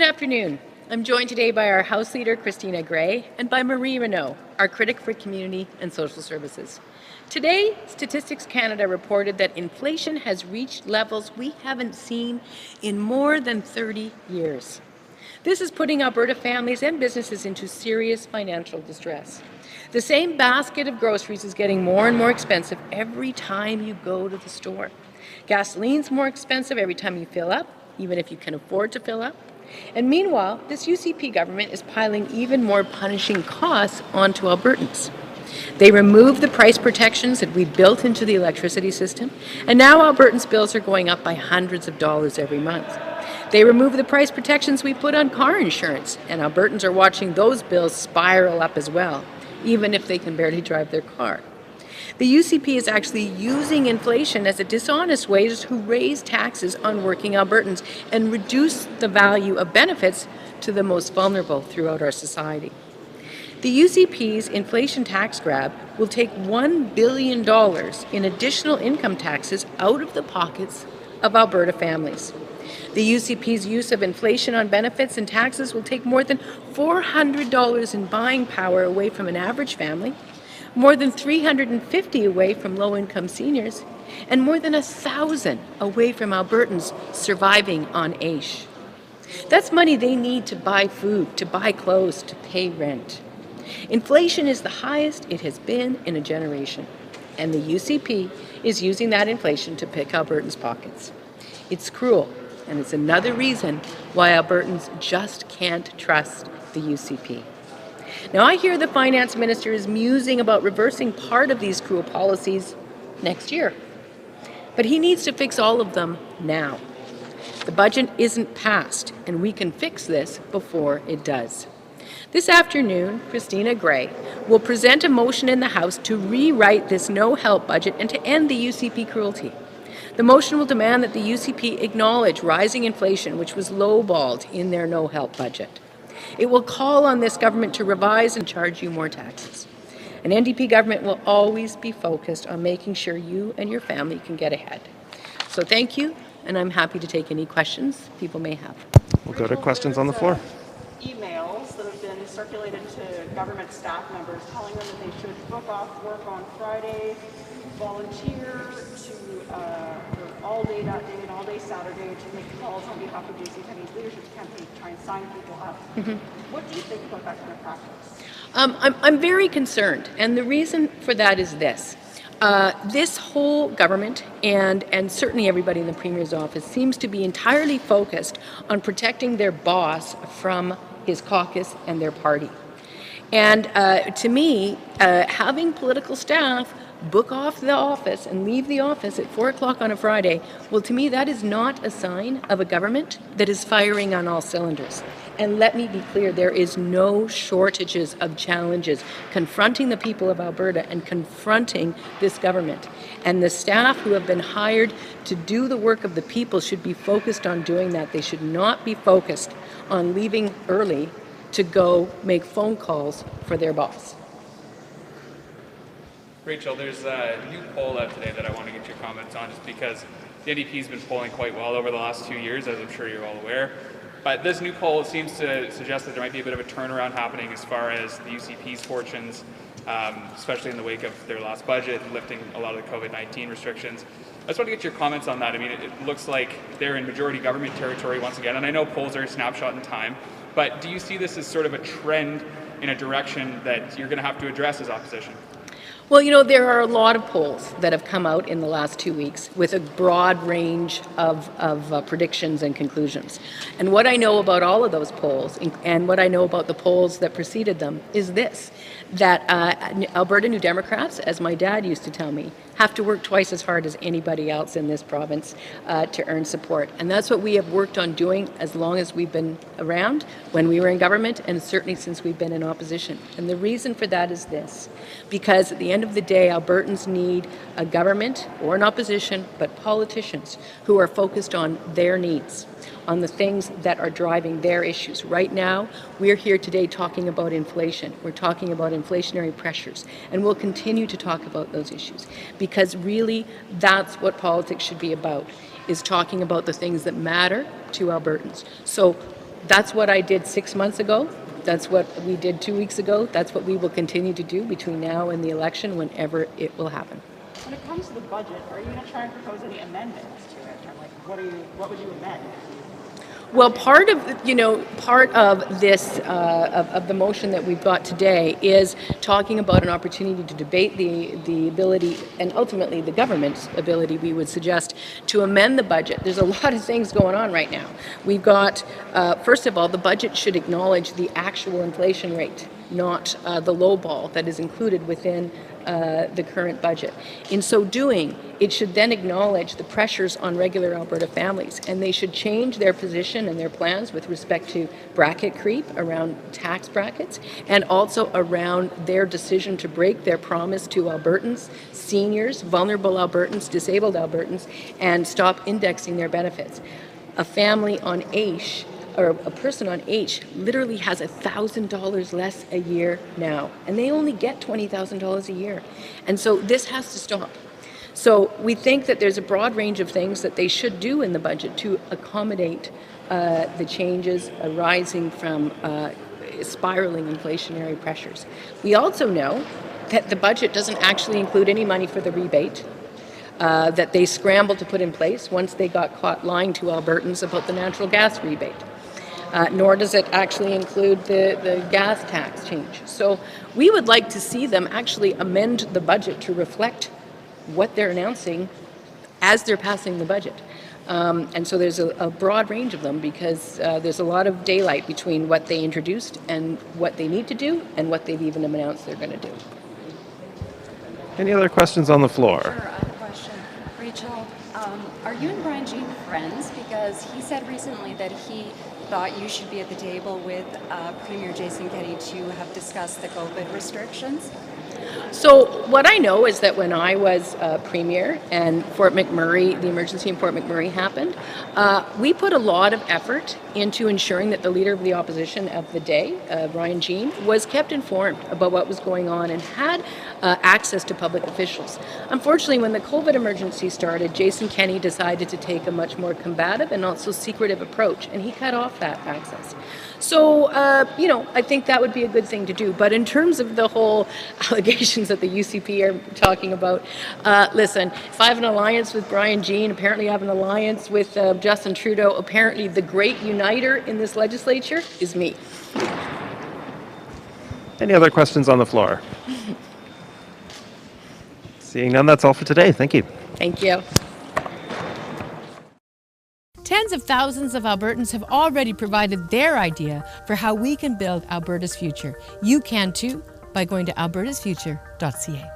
afternoon. I'm joined today by our House Leader, Christina Gray, and by Marie Renaud, our critic for Community and Social Services. Today, Statistics Canada reported that inflation has reached levels we haven't seen in more than 30 years. This is putting Alberta families and businesses into serious financial distress. The same basket of groceries is getting more and more expensive every time you go to the store. Gasoline's more expensive every time you fill up, even if you can afford to fill up. And meanwhile, this UCP government is piling even more punishing costs onto Albertans. They removed the price protections that we built into the electricity system, and now Albertans' bills are going up by hundreds of dollars every month. They removed the price protections we put on car insurance, and Albertans are watching those bills spiral up as well, even if they can barely drive their car. The UCP is actually using inflation as a dishonest way to raise taxes on working Albertans and reduce the value of benefits to the most vulnerable throughout our society. The UCP's inflation tax grab will take $1 billion in additional income taxes out of the pockets of Alberta families. The UCP's use of inflation on benefits and taxes will take more than $400 in buying power away from an average family, more than $350 away from low-income seniors, and more than $1,000 away from Albertans surviving on AISH. That's money they need to buy food, to buy clothes, to pay rent. Inflation is the highest it has been in a generation, and the UCP is using that inflation to pick Albertans' pockets. It's cruel, and it's another reason why Albertans just can't trust the UCP. Now, I hear the finance minister is musing about reversing part of these cruel policies next year. But he needs to fix all of them now. The budget isn't passed, and we can fix this before it does. This afternoon, Christina Gray will present a motion in the House to rewrite this no-help budget and to end the UCP cruelty. The motion will demand that the UCP acknowledge rising inflation, which was lowballed in their no-help budget. It will call on this government to revise and charge you more taxes. An NDP government will always be focused on making sure you and your family can get ahead. So thank you, and I'm happy to take any questions people may have. We'll go to questions on the floor. Emails that have been circulated to government staff members telling them that they should book off work on Friday, volunteer to all-day that day and all-day Saturday to make calls on behalf of JCPenney's leadership campaign to try and sign people up. What do you think about that kind of practice? I'm very concerned, and the reason for that is this. This whole government and certainly everybody in the Premier's office seems to be entirely focused on protecting their boss from his caucus and their party. And to me, having political staff book off the office and leave the office at 4 o'clock on a Friday, well, to me, that is not a sign of a government that is firing on all cylinders. And let me be clear, there is no shortages of challenges confronting the people of Alberta and confronting this government. And the staff who have been hired to do the work of the people should be focused on doing that. They should not be focused on leaving early to go make phone calls for their boss. Rachel, there's a new poll out today that I want to get your comments on, just because the NDP has been polling quite well over the last 2 years, as I'm sure you're all aware. But this new poll seems to suggest that there might be a bit of a turnaround happening as far as the UCP's fortunes, especially in the wake of their last budget and lifting a lot of the COVID-19 restrictions. I just want to get your comments on that. I mean, it looks like they're in majority government territory once again, and I know polls are a snapshot in time, but do you see this as sort of a trend in a direction that you're going to have to address as opposition? Well, you know, there are a lot of polls that have come out in the last 2 weeks with a broad range of predictions and conclusions. And what I know about all of those polls, and what I know about the polls that preceded them, is this, that Alberta New Democrats, as my dad used to tell me, have to work twice as hard as anybody else in this province to earn support. And that's what we have worked on doing as long as we've been around, when we were in government, and certainly since we've been in opposition. And the reason for that is this, because at the end of the day, Albertans need a government or an opposition, but politicians who are focused on their needs, on the things that are driving their issues. Right now, we're here today talking about inflation. We're talking about inflationary pressures, and we'll continue to talk about those issues, because really that's what politics should be about, is talking about the things that matter to Albertans. So That's what I did 6 months ago. That's what we did 2 weeks ago. That's what we will continue to do between now and the election, whenever it will happen. When it comes to the budget, are you going to try and propose any amendments to it? Or like, what would you amend? Well, part of this of the motion that we've got today is talking about an opportunity to debate the ability and ultimately the government's ability, we would suggest, to amend the budget. There's a lot of things going on right now. We've got, first of all, the budget should acknowledge the actual inflation rate, not the low ball that is included within the current budget. In so doing, it should then acknowledge the pressures on regular Alberta families, and they should change their position and their plans with respect to bracket creep around tax brackets, and also around their decision to break their promise to Albertans, seniors, vulnerable Albertans, disabled Albertans, and stop indexing their benefits. A family on AISH, or a person on H, literally has $1,000 less a year now, and they only get $20,000 a year. And so this has to stop. So we think that there's a broad range of things that they should do in the budget to accommodate the changes arising from spiraling inflationary pressures. We also know that the budget doesn't actually include any money for the rebate that they scrambled to put in place once they got caught lying to Albertans about the natural gas rebate. Nor does it actually include the gas tax change. So we would like to see them actually amend the budget to reflect what they're announcing as they're passing the budget. And so there's a broad range of them, because there's a lot of daylight between what they introduced and what they need to do and what they've even announced they're going to do. Any other questions on the floor? Sure, I have a question. Rachel, are you and Brian Jean friends? Because he said recently that he thought you should be at the table with Premier Jason Kenney to have discussed the COVID restrictions. So what I know is that when I was Premier and Fort McMurray, the emergency in Fort McMurray happened, we put a lot of effort into ensuring that the Leader of the Opposition of the day, Brian Jean, was kept informed about what was going on and had access to public officials. Unfortunately, when the COVID emergency started, Jason Kenney decided to take a much more combative and also secretive approach, and he cut off that access. So, I think that would be a good thing to do. But in terms of the whole allegations that the UCP are talking about, listen, if I have an alliance with Brian Jean, apparently I have an alliance with Justin Trudeau, apparently the great uniter in this legislature is me. Any other questions on the floor? Seeing none, that's all for today. Thank you. Thank you. Tens of thousands of Albertans have already provided their idea for how we can build Alberta's future. You can too by going to albertasfuture.ca.